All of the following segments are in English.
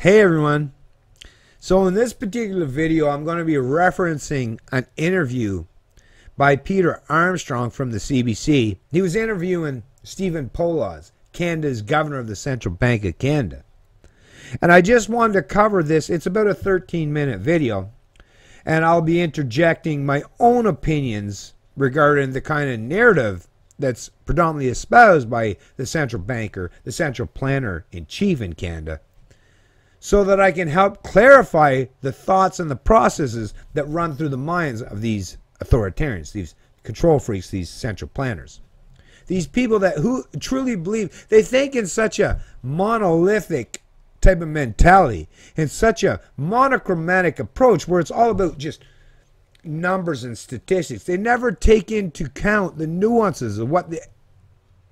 Hey everyone. So in this particular video, I'm going to be referencing an interview by Peter Armstrong from the CBC. He was interviewing Stephen Poloz, Canada's governor of the Central Bank of Canada. And I just wanted to cover this. It's about a 13-minute video. And I'll be interjecting my own opinions regarding the kind of narrative that's predominantly espoused by the central banker, the central planner in chief in Canada, so that I can help clarify the thoughts and the processes that run through the minds of these authoritarians, these control freaks, these central planners. These people who truly believe, they think in such a monolithic type of mentality, in such a monochromatic approach where it's all about just numbers and statistics. They never take into account the nuances of what the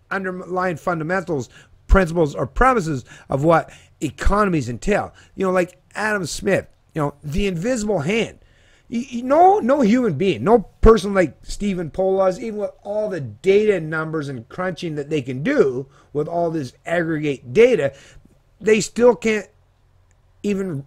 underlying fundamentals, principles, or premises of what economies entail. You know, like Adam Smith, the invisible hand. No human being, no person like Stephen Poloz, even with all the data and numbers and crunching that they can do with all this aggregate data, they still can't even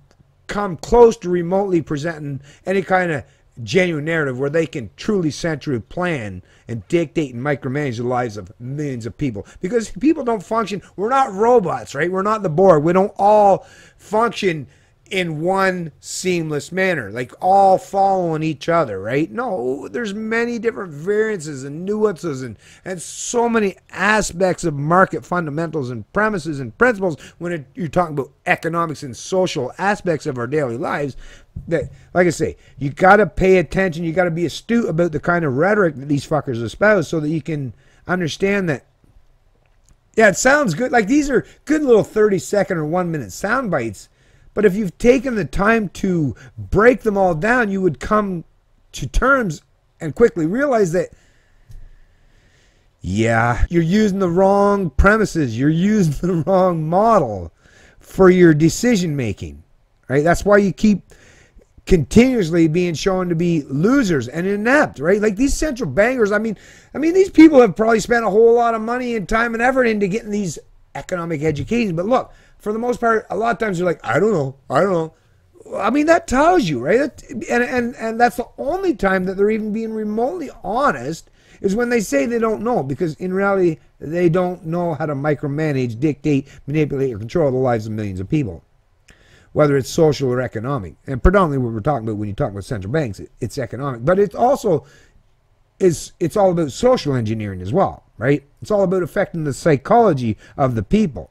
come close to remotely presenting any kind of genuine narrative where they can truly centrally plan and dictate and micromanage the lives of millions of people. Because people don't function, we're not robots, right? We're not the Borg. We don't all function in one seamless manner, like all following each other, right? No, there's many different variances and nuances and so many aspects of market fundamentals and premises and principles when you're talking about economics and social aspects of our daily lives that, like I say, you got to pay attention. You got to be astute about the kind of rhetoric that these fuckers espouse so that you can understand that, yeah, it sounds good. Like, these are good little 30-second or 1-minute sound bites. But if you've taken the time to break them all down, you would come to terms and quickly realize that, yeah, you're using the wrong premises. You're using the wrong model for your decision making, right? That's why you keep continuously being shown to be losers and inept, right? Like these central bankers, I mean, these people have probably spent a whole lot of money and time and effort into getting these economic education. But look, for the most part, a lot of times you're like, I don't know. I mean, that tells you, right? And that's the only time that they're even being remotely honest is when they say they don't know, because in reality, they don't know how to micromanage, dictate, manipulate, or control the lives of millions of people, whether it's social or economic. And predominantly what we're talking about when you talk about central banks, it's economic. But it's also, it's all about social engineering as well, right? It's all about affecting the psychology of the people.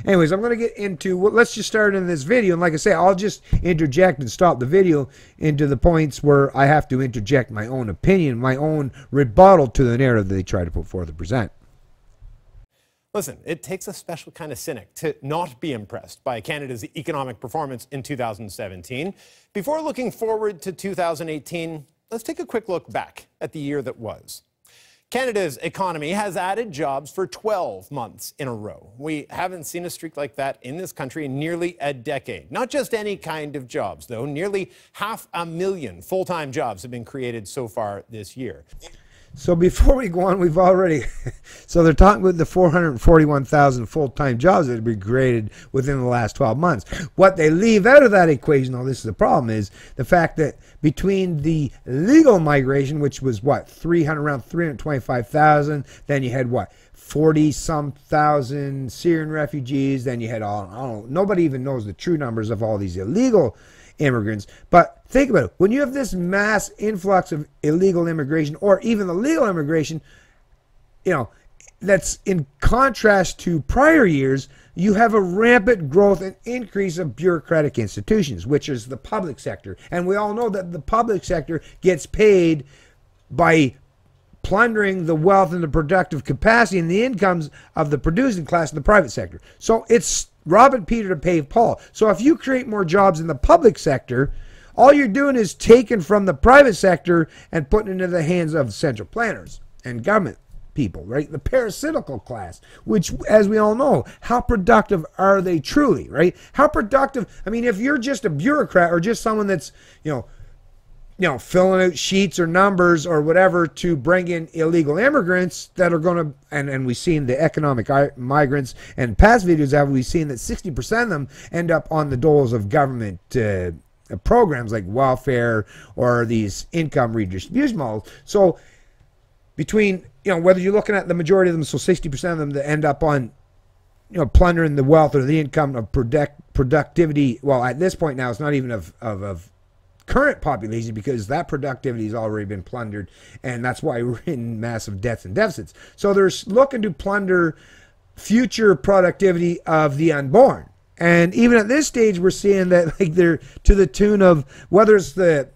Anyways, I'm going to get into, let's just start in this video. And like I say, I'll just interject and stop the video into the points where I have to interject my own opinion, my own rebuttal to the narrative they try to put forth and present. Listen, it takes a special kind of cynic to not be impressed by Canada's economic performance in 2017. Before looking forward to 2018, let's take a quick look back at the year that was. Canada's economy has added jobs for 12 months in a row. We haven't seen a streak like that in this country in nearly a decade. Not just any kind of jobs, though. Nearly 500,000 full-time jobs have been created so far this year. So before we go on, we've already, so they're talking about the 441,000 full-time jobs that have been created within the last 12 months. What they leave out of that equation, this is the problem, is the fact that between the legal migration, which was what, around 325,000, then you had what, 40-some thousand Syrian refugees, then you had nobody even knows the true numbers of all these illegal immigrants. But think about it. When you have this mass influx of illegal immigration, or even the legal immigration, that's in contrast to prior years, you have a rampant growth and increase of bureaucratic institutions, which is the public sector. And we all know that the public sector gets paid by plundering the wealth and the productive capacity and the incomes of the producing class in the private sector. So it's robbing Peter to pay Paul. So if you create more jobs in the public sector, all you're doing is taking from the private sector and putting it into the hands of central planners and government people, right? The parasitical class, which, as we all know, how productive are they truly, right? How productive? I mean, if you're just a bureaucrat or just someone that's, filling out sheets or numbers or whatever to bring in illegal immigrants that are going to, and we've seen the economic migrants, and past videos have we seen that 60% of them end up on the doles of government programs like welfare or these income redistribution models. So between, whether you're looking at the majority of them, so 60% of them that end up on, plundering the wealth or the income of productivity. Well, at this point now, it's not even of current population, because that productivity has already been plundered, and that's why we're in massive debts and deficits. So they're looking to plunder future productivity of the unborn. And even at this stage, we're seeing that they're to the tune of, whether it's the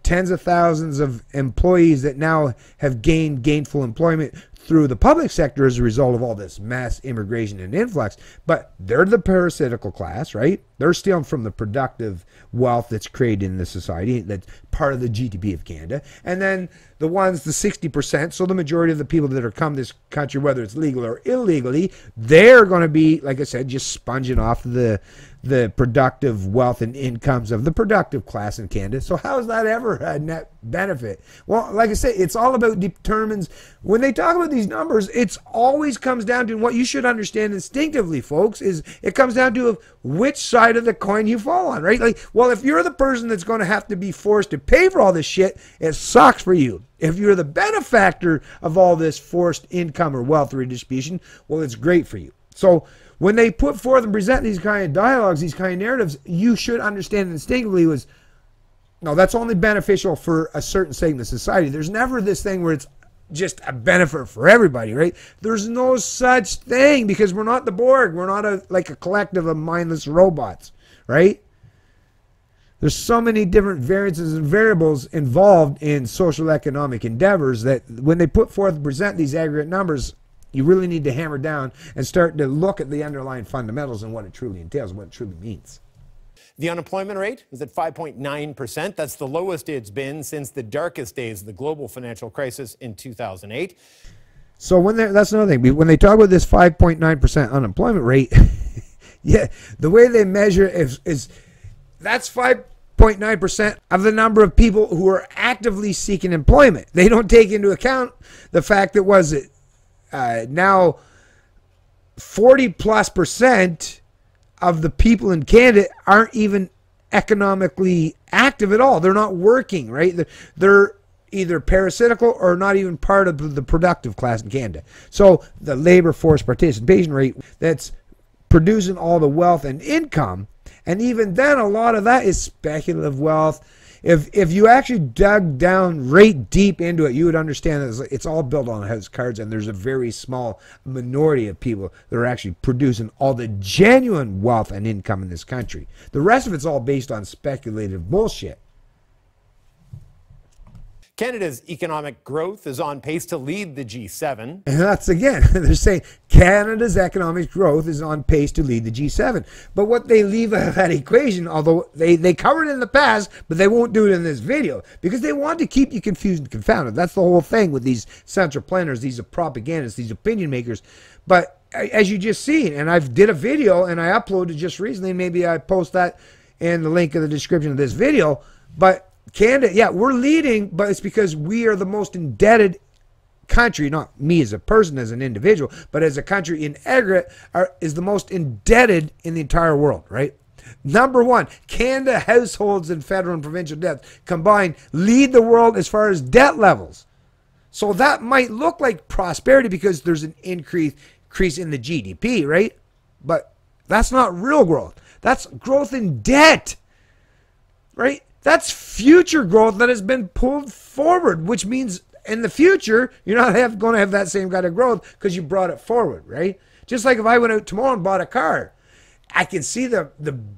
tens of thousands of employees that now have gained gainful employment through the public sector as a result of all this mass immigration and influx, but they're the parasitical class, right? They're stealing from the productive wealth that's created in the society, that's part of the GDP of Canada. And then the ones, the 60%, so the majority of the people that are come to this country, whether it's legal or illegally, they're going to be, like I said, just sponging off the productive wealth and incomes of the productive class in Canada. So how is that ever a net benefit? Well, like I say, it's all about determines. When they talk about these numbers, it's always comes down to what you should understand instinctively, folks, is it comes down to which side of the coin you fall on, right? Like, well, if you're the person that's going to have to be forced to pay for all this shit, it sucks for you. If you're the benefactor of all this forced income or wealth redistribution, well, it's great for you. So when they put forth and present these kind of dialogues, these kind of narratives, you should understand instinctively was, no, that's only beneficial for a certain segment of society. There's never this thing where it's just a benefit for everybody, right? There's no such thing, because we're not the Borg. We're not like a collective of mindless robots, right? There's so many different variances and variables involved in social economic endeavors that when they put forth and present these aggregate numbers, you really need to hammer down and start to look at the underlying fundamentals and what it truly entails, what it truly means. The unemployment rate is at 5.9%. That's the lowest it's been since the darkest days of the global financial crisis in 2008. So that's another thing. When they talk about this 5.9% unemployment rate, yeah, the way they measure is that's 5.9% of the number of people who are actively seeking employment. They don't take into account the fact that now 40+% of the people in Canada aren't even economically active at all. They're not working, right? They're either parasitical or not even part of the productive class in Canada. So the labor force participation rate that's producing all the wealth and income, and even then a lot of that is speculative wealth. If you actually dug down right deep into it, you would understand that it's all built on house cards, and there's a very small minority of people that are actually producing all the genuine wealth and income in this country. The rest of it's all based on speculative bullshit. Canada's economic growth is on pace to lead the G7. And that's, again, they're saying Canada's economic growth is on pace to lead the G7. But what they leave out of that equation, although they covered it in the past, but they won't do it in this video, because they want to keep you confused and confounded. That's the whole thing with these central planners, these propagandists, these opinion makers. But as you just seen, and I've did a video and I uploaded just recently, maybe I post that in the link in the description of this video, but Canada, yeah, we're leading, but it's because we are the most indebted country, not me as a person, as an individual, but as a country in aggregate, is the most indebted in the entire world, right? Number one, Canada households and federal and provincial debt combined lead the world as far as debt levels. So that might look like prosperity because there's an increase in the GDP, right? But that's not real growth. That's growth in debt, right? That's future growth that has been pulled forward, which means in the future, you're not going to have that same kind of growth because you brought it forward, right? Just like if I went out tomorrow and bought a car, I can see the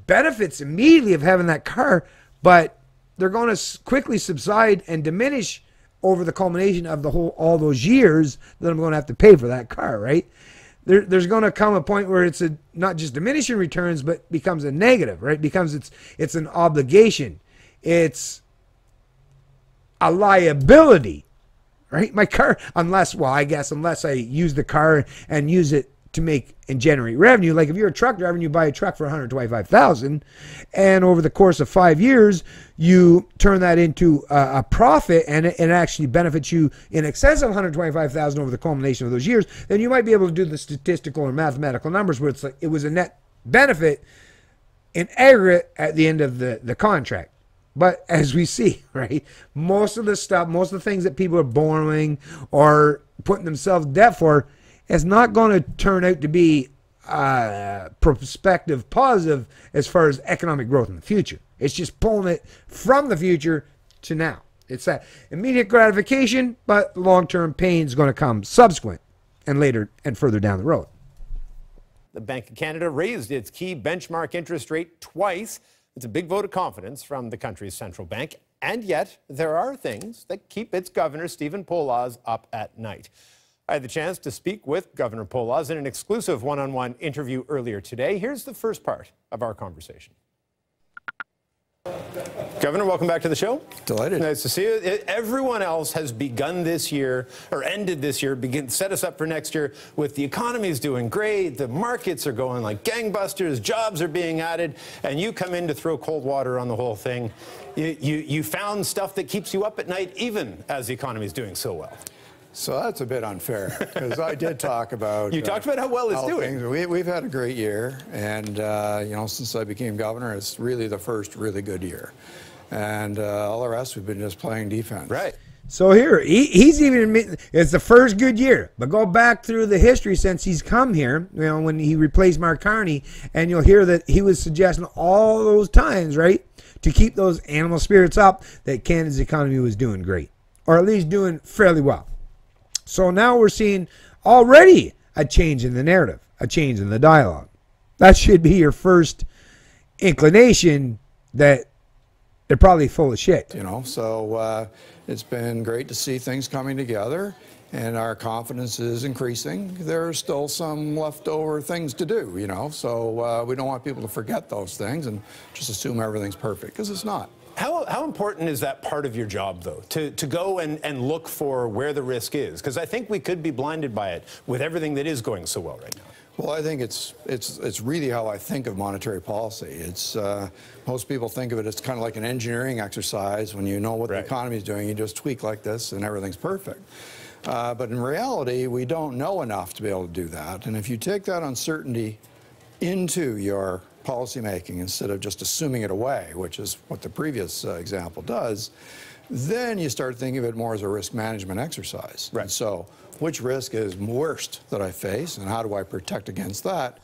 benefits immediately of having that car, but they're going to quickly subside and diminish over the culmination of all those years that I'm going to have to pay for that car, right? There's going to come a point where it's not just diminishing returns, but becomes a negative, right? Becomes it's an obligation. It's a liability, right? My car, unless I use the car and use it to make and generate revenue. Like if you're a truck driver and you buy a truck for $125,000, and over the course of 5 years you turn that into a profit, and it actually benefits you in excess of $125,000 over the culmination of those years, then you might be able to do the statistical or mathematical numbers where it's like it was a net benefit in aggregate at the end of the contract. But as we see, right, most of the stuff, most of the things that people are borrowing or putting themselves in debt for, is not going to turn out to be prospective positive as far as economic growth in the future. It's just pulling it from the future to now. It's that immediate gratification, but long-term pain is going to come subsequent and later and further down the road. The Bank of Canada raised its key benchmark interest rate twice. It's a big vote of confidence from the country's central bank. And yet, there are things that keep its governor, Stephen Poloz, up at night. I had the chance to speak with Governor Poloz in an exclusive one-on-one interview earlier today. Here's the first part of our conversation. Governor, welcome back to the show. Delighted. Nice to see you. Everyone else has begun this year, or ended this year, set us up for next year with the economy's doing great, the markets are going like gangbusters, jobs are being added, and you come in to throw cold water on the whole thing. You found stuff that keeps you up at night even as the economy's doing so well. So that's a bit unfair, because I did talk about... You talked about how well it's doing. We've had a great year, and you know, since I became governor, it's really the first really good year. And all the rest, we've been just playing defense. Right. So here, he's even admitting it's the first good year. But go back through the history since he's come here, you know, when he replaced Mark Carney, and you'll hear that he was suggesting all those times, right, to keep those animal spirits up, that Canada's economy was doing great, or at least doing fairly well. So now we're seeing already a change in the narrative, a change in the dialogue. That should be your first inclination that they're probably full of shit. You know, so it's been great to see things coming together, and our confidence is increasing. There are still some leftover things to do, you know, so we don't want people to forget those things and just assume everything's perfect, because it's not. How important is that part of your job, though, to go and look for where the risk is? Because I think we could be blinded by it with everything that is going so well right now. Well, I think it's really how I think of monetary policy. It's most people think of it as kind of like an engineering exercise. When you know what the economy is doing, you just tweak like this and everything's perfect. But in reality, we don't know enough to be able to do that. And if you take that uncertainty into your policy making instead of just assuming it away, which is what the previous example does, then you start thinking of it more as a risk management exercise. Right. So which risk is worst that I face, and how do I protect against that?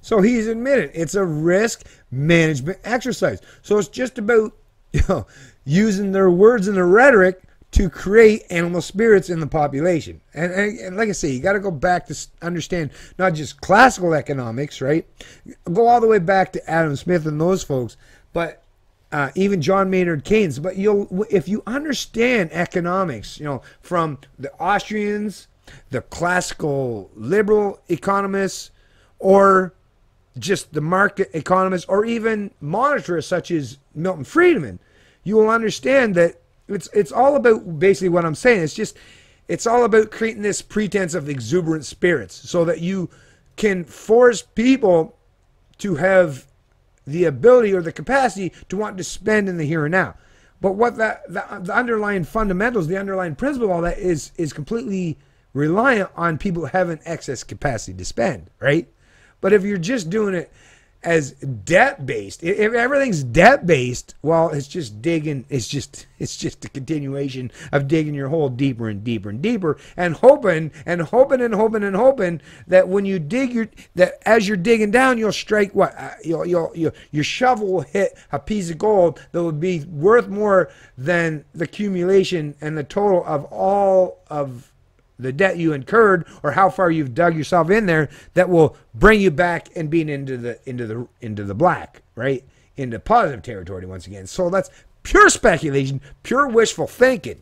So he's admitted it's a risk management exercise. So it's just about, you know, using their words and their rhetoric to create animal spirits in the population. And like I say, you got to go back to understand not just classical economics, right? Go all the way back to Adam Smith and those folks, but even John Maynard Keynes. But if you understand economics, you know, from the Austrians, the classical liberal economists, or just the market economists, or even monetarists such as Milton Friedman, you will understand that it's all about basically what I'm saying. It's all about creating this pretense of exuberant spirits so that you can force people to have the ability or the capacity to want to spend in the here and now. But what the underlying fundamentals, the underlying principle of all that is completely reliant on people having excess capacity to spend, right? But if you're just doing it as debt-based, if everything's debt-based, well, it's just digging, it's just a continuation of digging your hole deeper and deeper and deeper, and hoping that when you dig that as you're digging down, you'll strike what? Your shovel will hit a piece of gold that will be worth more than the accumulation and the total of all of the debt you incurred, or how far you've dug yourself in there, that will bring you back and being into the black, right? Into positive territory once again. So that's pure speculation, pure wishful thinking.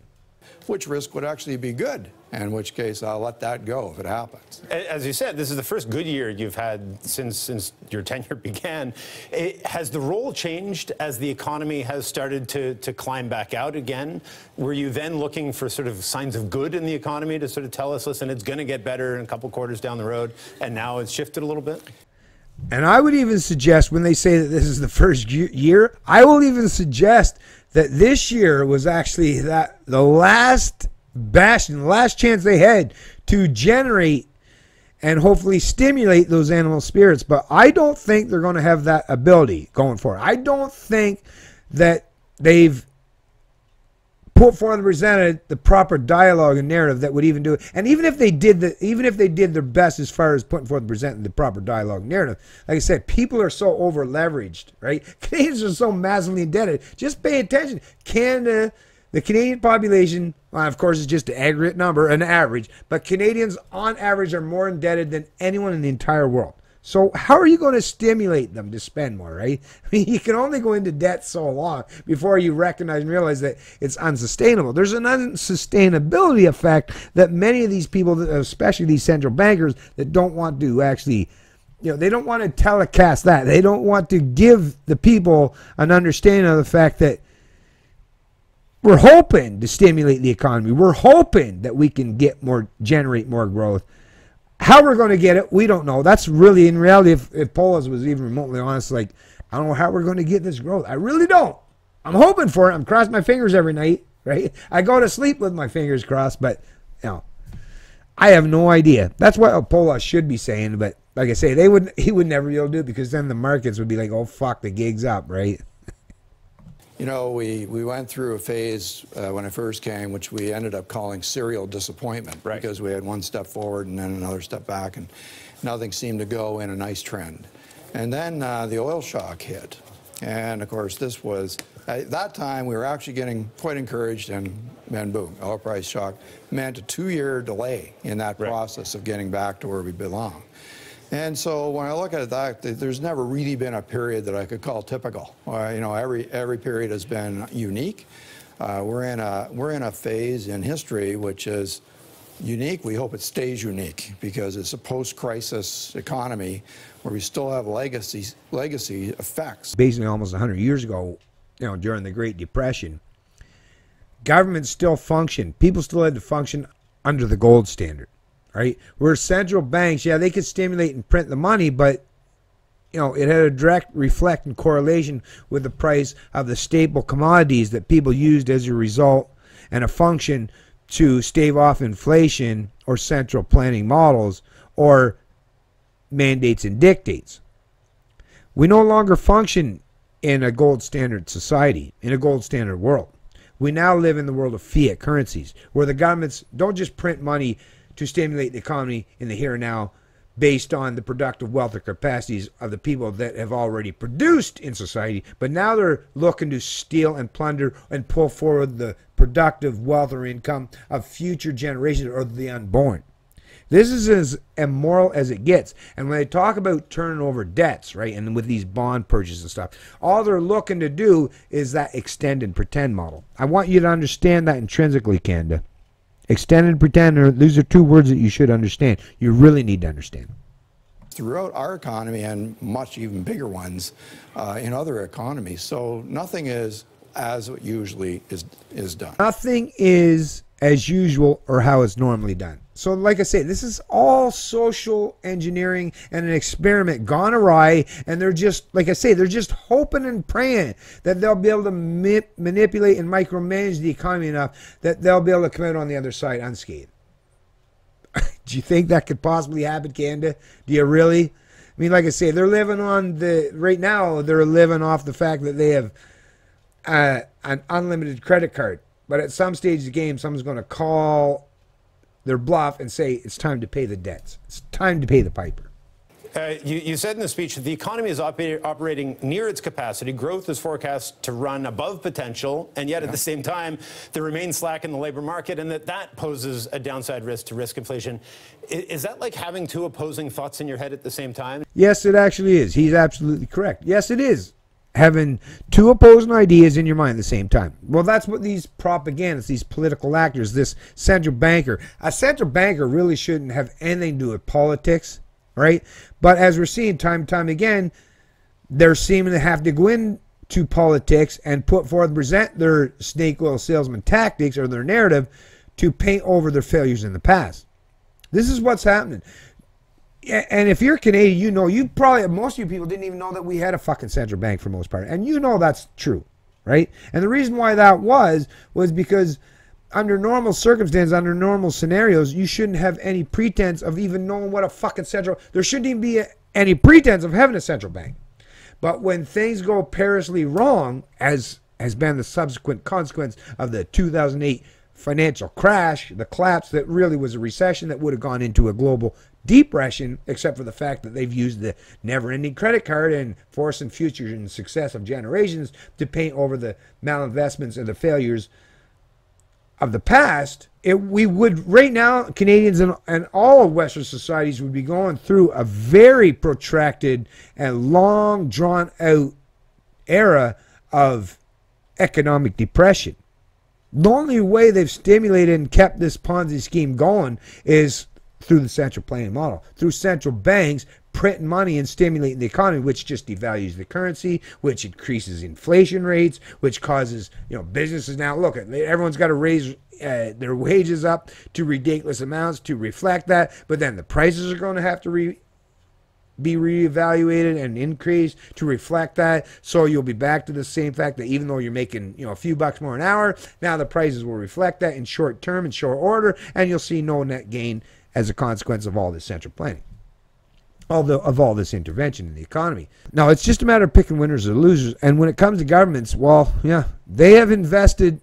which risk would actually be good, in which case I'll let that go if it happens. As you said, this is the first good year you've had since your tenure began. Has the role changed as the economy has started to climb back out again? Were you then looking for sort of signs of good in the economy to sort of tell us, listen, it's going to get better in a couple quarters down the road, and now it's shifted a little bit? And I would even suggest, when they say that this is the first year, I will even suggest that this year was actually the last bastion, the last chance they had to generate and hopefully stimulate those animal spirits. But I don't think they're going to have that ability going forward. I don't think that they've put forth and presented the proper dialogue and narrative that would even do it. And even if they did their best as far as putting forth and presenting the proper dialogue and narrative, like I said, people are so over leveraged, right? Canadians are so massively indebted. Just pay attention. Canada, the Canadian population, well, of course, it's just an aggregate number, an average, but Canadians on average are more indebted than anyone in the entire world. So how are you going to stimulate them to spend more, right? I mean, you can only go into debt so long before you recognize and realize that it's unsustainable. There's an unsustainability effect that many of these people, especially these central bankers, that don't want to actually, they don't want to telecast that. They don't want to give the people an understanding of the fact that we're hoping to stimulate the economy. We're hoping that we can generate more growth. How we're going to get it, we don't know. That's really, in reality, if Polis was even remotely honest, like, I don't know how we're going to get this growth. I really don't. I'm hoping for it. I'm crossing my fingers every night, right? I go to sleep with my fingers crossed, but, I have no idea. That's what Polis should be saying, but like I say, he would never be able to do it, because then the markets would be like, oh, fuck, the gig's up, right? We went through a phase when I first came, which we ended up calling serial disappointment, right? Because we had one step forward and then another step back, and nothing seemed to go in a nice trend. And then the oil shock hit. And of course, this was, at that time, we were actually getting quite encouraged, and then boom, oil price shock meant a 2-year delay in that process of getting back to where we belong. And so when I look at that, there's never really been a period that I could call typical. Every period has been unique. We're in a phase in history which is unique. We hope it stays unique, because it's a post-crisis economy where we still have legacy effects. Basically, almost 100 years ago, during the Great Depression, governments still functioned. People still had to function under the gold standard. Right? Where central banks, they could stimulate and print the money, but it had a direct reflect and correlation with the price of the staple commodities that people used as a result, and a function to stave off inflation or central planning models or mandates and dictates. We no longer function in a gold standard society, in a gold standard world. We now live in the world of fiat currencies, where the governments don't just print money to stimulate the economy in the here and now based on the productive wealth or capacities of the people that have already produced in society, but now they're looking to steal and plunder and pull forward the productive wealth or income of future generations or the unborn. This is as immoral as it gets. And when they talk about turning over debts, right, and with these bond purchases and stuff, all they're looking to do is that extend and pretend model. I want you to understand that intrinsically, Canada. Extend and pretend, these are two words that you should understand. You really need to understand. Throughout our economy, and much even bigger ones in other economies. So nothing is as it usually is done. Nothing is as usual or how it's normally done. So like I say, this is all social engineering and an experiment gone awry, and they're just, like I say, they're just hoping and praying that they'll be able to manipulate and micromanage the economy enough that they'll be able to come out on the other side unscathed. Do you think that could possibly happen, Canada? Do you really? I mean, like I say, they're living on right now, they're living off the fact that they have an unlimited credit card. But at some stage of the game, someone's going to call their bluff and say it's time to pay the debts. It's time to pay the piper. You said in the speech that the economy is operating near its capacity. Growth is forecast to run above potential, and yet at the same time, there remains slack in the labor market, and that poses a downside risk to risk inflation. Is that like having two opposing thoughts in your head at the same time? Yes, it actually is. He's absolutely correct. Yes, it is. having two opposing ideas in your mind at the same time. Well, that's what these propagandists, these political actors, this central banker. A central banker really shouldn't have anything to do with politics, right? But as we're seeing time and time again, they're seeming to have to go into politics and put forth, present their snake oil salesman tactics or their narrative to paint over their failures in the past. This is what's happening. And if you're Canadian, you know, you probably, most of you people didn't even know that we had a fucking central bank for the most part. And you know that's true, right? And the reason why that was because under normal circumstances, under normal scenarios, you shouldn't have any pretense of even knowing what a fucking there shouldn't even be any pretense of having a central bank. But when things go perilously wrong, as has been the subsequent consequence of the 2008 financial crash, the collapse that really was a recession that would have gone into a global depression, except for the fact that they've used the never-ending credit card and forcing future and success of generations to paint over the malinvestments and the failures of the past. We would, right now, Canadians and all of Western societies would be going through a very protracted and long drawn-out era of economic depression. The only way they've stimulated and kept this Ponzi scheme going is through the central planning model, through central banks printing money and stimulating the economy, which just devalues the currency, which increases inflation rates, which causes, you know, businesses now, look, everyone's got to raise their wages up to ridiculous amounts to reflect that, but then the prices are going to have to be reevaluated and increased to reflect that. So you'll be back to the same fact that even though you're making, you know, a few bucks more an hour, now the prices will reflect that in short term, in short order, and you'll see no net gain as a consequence of all this central planning, of all this intervention in the economy. Now, it's just a matter of picking winners or losers. And when it comes to governments, well, yeah, they have invested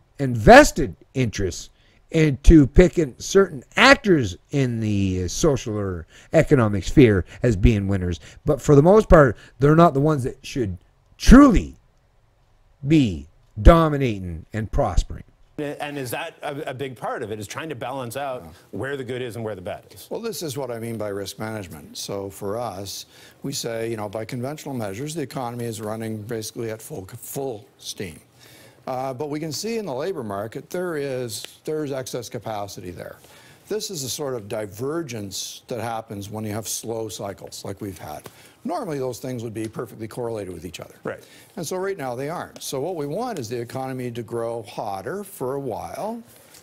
interests into picking certain actors in the social or economic sphere as being winners. But for the most part, they're not the ones that should truly be dominating and prospering. And is that a big part of it, is trying to balance out where the good is and where the bad is? Well, this is what I mean by risk management. So for us, we say, you know, by conventional measures, the economy is running basically at full steam. But we can see in the labor market there's excess capacity there. This is a sort of divergence that happens when you have slow cycles like we've had. Normally those things would be perfectly correlated with each other. Right. And so right now they aren't. So what we want is the economy to grow hotter for a while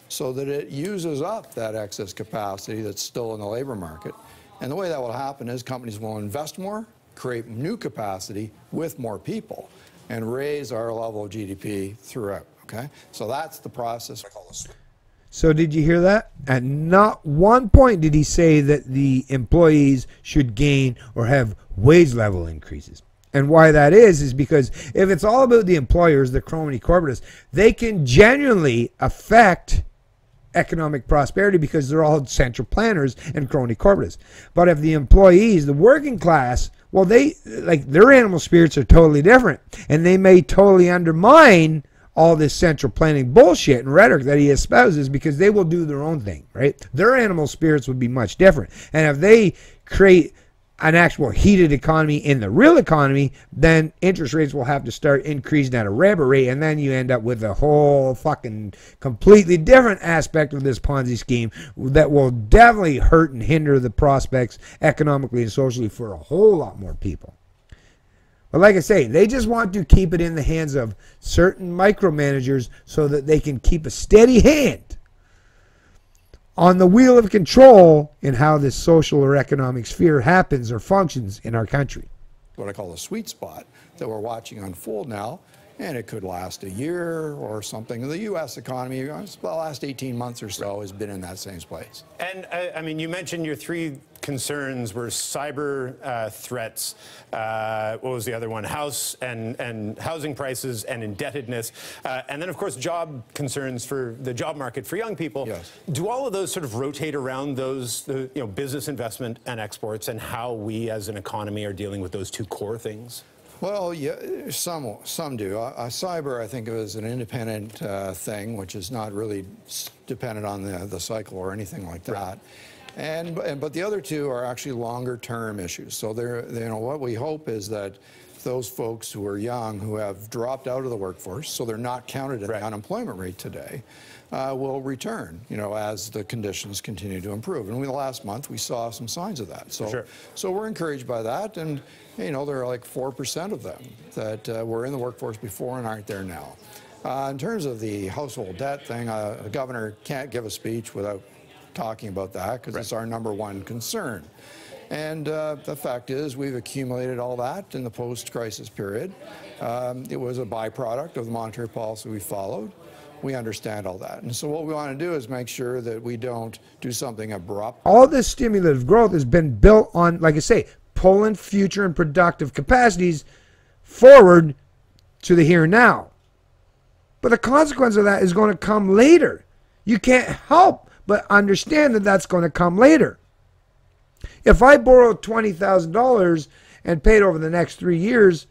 so that it uses up that excess capacity that's still in the labor market. And the way that will happen is companies will invest more, create new capacity with more people, and raise our level of GDP throughout, okay? So that's the process. So did you hear that? At not one point did he say that the employees should gain or have wage level increases. And why that is because if it's all about the employers, the crony corporatists, they can genuinely affect economic prosperity because they're all central planners and crony corporatists. But if the employees, the working class, well, they, like, their animal spirits are totally different, and they may totally undermine all this central planning bullshit and rhetoric that he espouses because they will do their own thing, right? Their animal spirits would be much different. And if they create an actual heated economy in the real economy, then interest rates will have to start increasing at a rapid rate, and then you end up with a whole fucking completely different aspect of this Ponzi scheme that will definitely hurt and hinder the prospects economically and socially for a whole lot more people. But like I say, they just want to keep it in the hands of certain micromanagers so that they can keep a steady hand on the wheel of control in how this social or economic sphere happens or functions in our country. What I call the sweet spot that we're watching unfold now, and it could last a year or something. The U.S. economy, the last 18 months or so, has been in that same place. And I mean, you mentioned your three concerns were cyber threats. What was the other one? And housing prices and indebtedness, and then of course job concerns for the job market for young people. Yes. Do all of those sort of rotate around those, business investment and exports, and how we as an economy are dealing with those two core things? Well, yeah, some do. Cyber, I think, is an independent thing, which is not really dependent on the cycle or anything like that. Right. But the other two are actually longer-term issues. So what we hope is that those folks who are young who have dropped out of the workforce, so they're not counted in the unemployment rate today, will return, you know, as the conditions continue to improve. And in the last month, we saw some signs of that. So, so we're encouraged by that. And, you know, there are like 4% of them that were in the workforce before and aren't there now. In terms of the household debt thing, the governor can't give a speech without talking about that because it's our #1 concern. And the fact is we've accumulated all that in the post-crisis period. It was a byproduct of the monetary policy we followed. We understand all that. And so what we want to do is make sure that we don't do something abrupt. All this stimulative growth has been built on, like I say, pulling future and productive capacities forward to the here and now. But the consequence of that is going to come later. You can't help but understand that that's going to come later. If I borrowed $20,000 and paid over the next 3 years,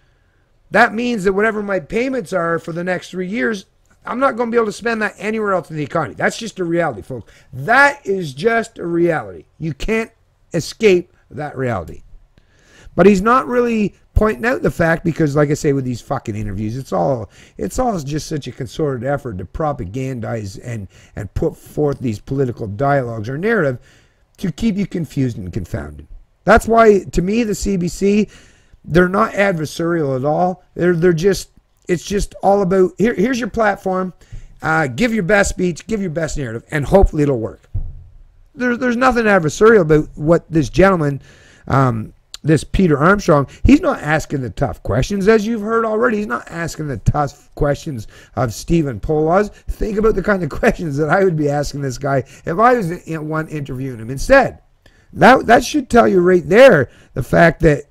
that means that whatever my payments are for the next 3 years, I'm not going to be able to spend that anywhere else in the economy. That's just a reality, folks. That is just a reality. You can't escape that reality. But he's not really pointing out the fact because, like I say, with these fucking interviews, it's all just such a concerted effort to propagandize and put forth these political dialogues or narrative to keep you confused and confounded. That's why, to me, the CBC, they're not adversarial at all. They're just, it's just all about, here's your platform, give your best speech, give your best narrative, and hopefully it'll work. There's nothing adversarial about what this gentleman, this Peter Armstrong, he's not asking the tough questions, as you've heard already. He's not asking the tough questions of Stephen Poloz. Think about the kind of questions that I would be asking this guy if I was in one interviewing him. Instead, that should tell you right there the fact that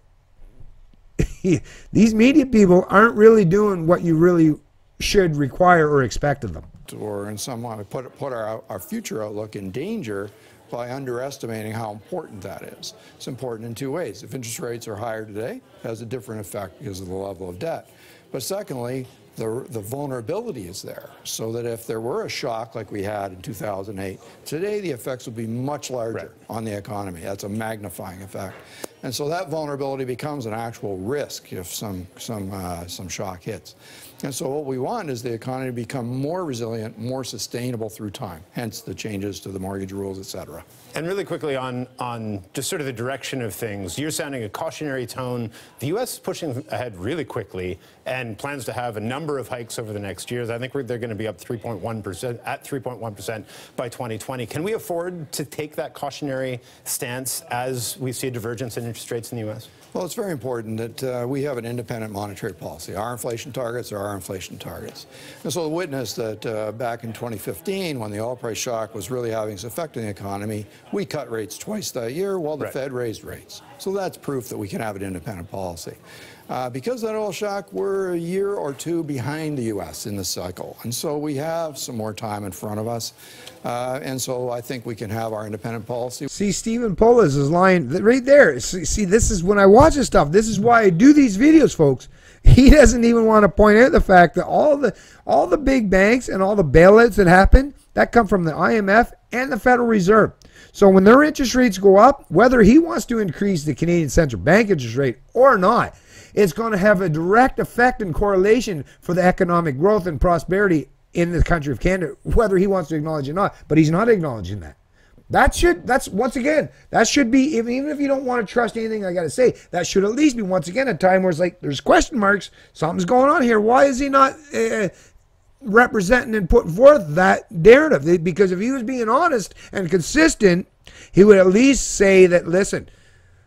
these media people aren't really doing what you really should require or expect of them. Or in some way put our future outlook in danger by underestimating how important that is. It's important in two ways. If interest rates are higher today, it has a different effect because of the level of debt. But secondly, the vulnerability is there, so that if there were a shock like we had in 2008, today the effects would be much larger on the economy. That's a magnifying effect. And so that vulnerability becomes an actual risk if some shock hits. And so what we want is the economy to become more resilient, more sustainable through time, hence the changes to the mortgage rules, et cetera. And really quickly on just sort of the direction of things, you're sounding a cautionary tone. The U.S. is pushing ahead really quickly and plans to have a number of hikes over the next years. I think they're going to be up 3.1% at 3.1% by 2020. Can we afford to take that cautionary stance as we see a divergence in interest rates in the U.S.? Well, it's very important that we have an independent monetary policy. Our inflation targets are our inflation targets. And so the witness that back in 2015, when the oil price shock was really having its effect on the economy, we cut rates twice that year while the Fed raised rates. So that's proof that we can have an independent policy. Because of that oil shock, we're a year or two behind the U.S. in the cycle. And so we have some more time in front of us. And so I think we can have our independent policy. See, Stephen Poloz is lying right there. See, this is when I watch this stuff. This is why I do these videos, folks. He doesn't even want to point out the fact that all the big banks and all the bailouts that happen, that come from the IMF and the Federal Reserve. So when their interest rates go up, whether he wants to increase the Canadian Central Bank interest rate or not, it's going to have a direct effect and correlation for the economic growth and prosperity in the country of Canada, whether he wants to acknowledge it or not. But he's not acknowledging that. Once again, that should be, even if you don't want to trust anything I got to say, that should at least be, once again, a time where it's like, there's question marks, something's going on here. Why is he not representing and putting forth that narrative? Because if he was being honest and consistent, he would at least say that, listen,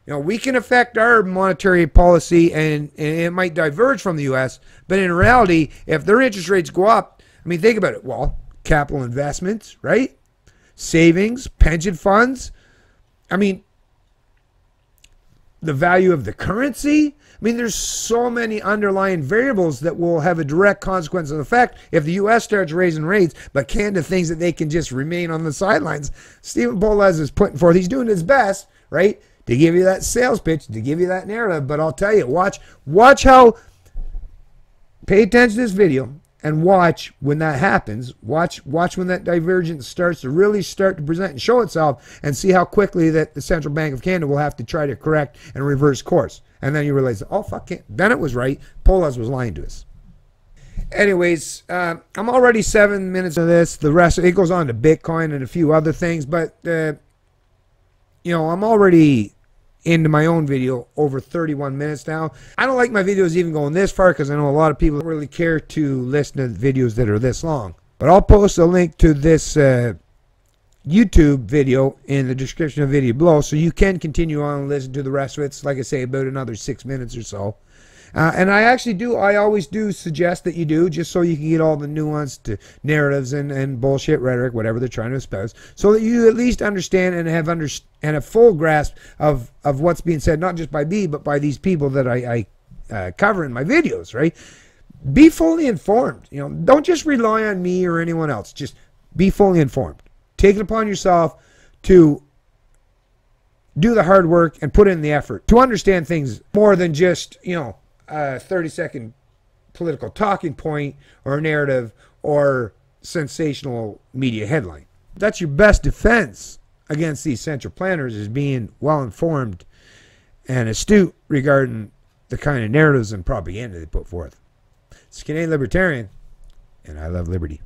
you know, we can affect our monetary policy and it might diverge from the U.S., but in reality, if their interest rates go up, I mean, think about it. Well, capital investments, right? Savings, pension funds. I mean, the value of the currency. I mean, there's so many underlying variables that will have a direct consequence and effect if the U.S. starts raising rates, but Canada thinks that they can just remain on the sidelines. Stephen Poloz is putting forth, he's doing his best, right, to give you that sales pitch, to give you that narrative. But I'll tell you, watch how, pay attention to this video and watch when that happens. Watch when that divergence starts to present and show itself, and see how quickly that the Central Bank of Canada will have to try to correct and reverse course. And then you realize, oh, fuck it. Bennett was right. Polas was lying to us. Anyways, I'm already 7 minutes of this. The rest, it goes on to Bitcoin and a few other things. But, you know, I'm already into my own video over 31 minutes now. I don't like my videos even going this far because I know a lot of people don't really care to listen to videos that are this long. But I'll post a link to this YouTube video in the description of the video below, so you can continue on and listen to the rest of it. It's, like I say, about another 6 minutes or so. And I always do suggest that you do, just so you can get all the nuanced narratives and bullshit rhetoric, whatever they're trying to espouse, so that you at least understand and have a full grasp of what's being said, not just by me, but by these people that I cover in my videos, right? Be fully informed. You know, don't just rely on me or anyone else. Just be fully informed. Take it upon yourself to do the hard work and put in the effort to understand things more than just, you know, a 30-second political talking point or a narrative or sensational media headline. That's your best defense against these central planners, is being well informed and astute regarding the kind of narratives and propaganda they put forth. It's Canadian Libertarian, and I love liberty.